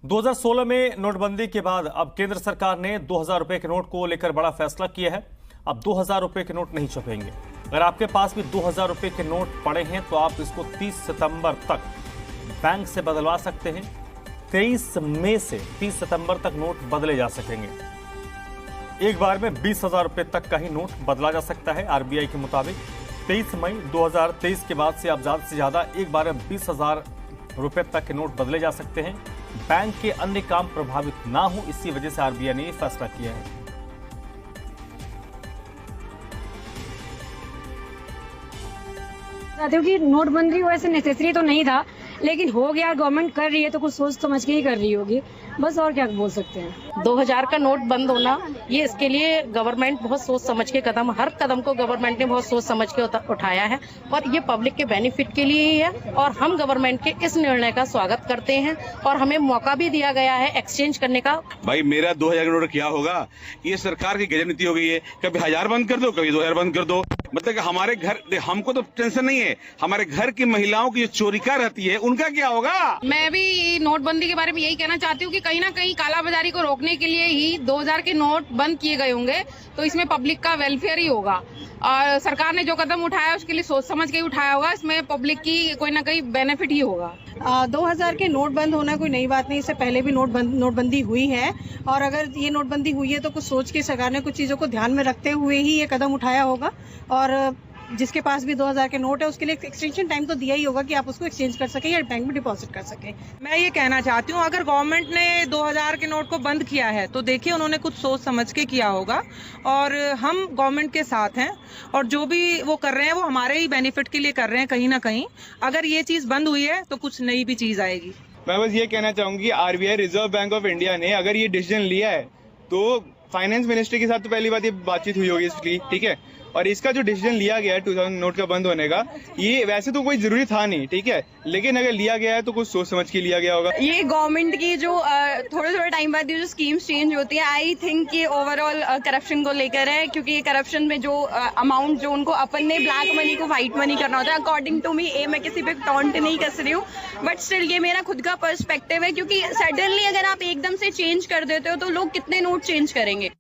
2016 में नोटबंदी के बाद अब केंद्र सरकार ने 2000 रुपए के नोट को लेकर बड़ा फैसला किया है। अब 2000 रुपए के नोट नहीं छपेंगे। अगर आपके पास भी 2000 रुपए के नोट पड़े हैं तो आप इसको 30 सितंबर तक बैंक से बदलवा सकते हैं। 23 मई से 30 सितंबर तक नोट बदले जा सकेंगे। एक बार में 20,000 रुपए तक का ही नोट बदला जा सकता है। आरबीआई के मुताबिक 23 मई 2023 के बाद से अब ज्यादा से ज्यादा एक बार में 20,000 रुपए तक के नोट बदले जा सकते हैं। बैंक के अन्य काम प्रभावित ना हो, इसी वजह से आरबीआई ने यह फैसला किया है। चाहते हो कि नोटबंदी वैसे नेसेसरी तो नहीं था, लेकिन हो गया, गवर्नमेंट कर रही है तो कुछ सोच समझ के ही कर रही होगी, बस और क्या बोल सकते हैं। 2000 का नोट बंद होना, ये इसके लिए गवर्नमेंट बहुत सोच समझ के हर कदम को गवर्नमेंट ने बहुत सोच समझ के उठाया है और ये पब्लिक के बेनिफिट के लिए ही है और हम गवर्नमेंट के इस निर्णय का स्वागत करते हैं और हमें मौका भी दिया गया है एक्सचेंज करने का। भाई मेरा 2000 का नोट क्या होगा? ये सरकार की गजब नीति हो गई है, कभी 1000 बंद कर दो, कभी 2000 बंद कर दो। मतलब कि हमारे घर, हमको तो टेंशन नहीं है, हमारे घर की महिलाओं की जो चोरिका रहती है उनका क्या होगा? मैं भी नोटबंदी के बारे में यही कहना चाहती हूँ कि कहीं ना कहीं कालाबाजारी को रोकने के लिए ही 2000 के नोट बंद किए गए होंगे, तो इसमें पब्लिक का वेलफेयर ही होगा और सरकार ने जो कदम उठाया उसके लिए सोच समझ के ही उठाया होगा। इसमें पब्लिक की कोई ना कोई बेनिफिट ही होगा। 2000 के नोट बंद होना कोई नई बात नहीं, इससे पहले भी नोटबंदी हुई है और अगर ये नोटबंदी हुई है तो कुछ सोच के सरकार ने कुछ चीजों को ध्यान में रखते हुए ही ये कदम उठाया होगा और जिसके पास भी 2000 के नोट है उसके लिए एक्सटेंशन टाइम तो दिया ही होगा कि आप उसको एक्सचेंज कर सके या बैंक में डिपॉजिट कर सके। मैं ये कहना चाहती हूँ, अगर गवर्नमेंट ने 2000 के नोट को बंद किया है तो देखिए उन्होंने कुछ सोच समझ के किया होगा और हम गवर्नमेंट के साथ हैं और जो भी वो कर रहे हैं वो हमारे ही बेनिफिट के लिए कर रहे हैं। कहीं ना कहीं अगर ये चीज बंद हुई है तो कुछ नई भी चीज आएगी। मैं बस ये कहना चाहूंगी, RBI reserve bank of India ने अगर ये डिसीजन लिया है तो फाइनेंस मिनिस्ट्री के साथ तो पहली बात ये बातचीत हुई होगी इसलिए, ठीक है। और इसका जो डिसीजन लिया गया है 2000 नोट का बंद होने का, ये वैसे तो कोई जरूरी था नहीं, ठीक है, लेकिन अगर लिया गया है तो कुछ सोच समझ के लिया गया होगा। ये गवर्नमेंट की जो थोड़े टाइम बाद ये जो स्कीम्स चेंज होती है, आई थिंक ये ओवरऑल करप्शन को लेकर है, क्योंकि ये करप्शन में जो अमाउंट जो उनको अपन ने ब्लैक मनी को व्हाइट मनी करना होता है, अकॉर्डिंग टू मी, मैं किसी पे टॉन्ट नहीं कस रही हूँ, बट स्टिल ये मेरा खुद का पर्सपेक्टिव है, क्योंकि सडनली अगर आप एकदम से चेंज कर देते हो तो लोग कितने नोट चेंज करेंगे।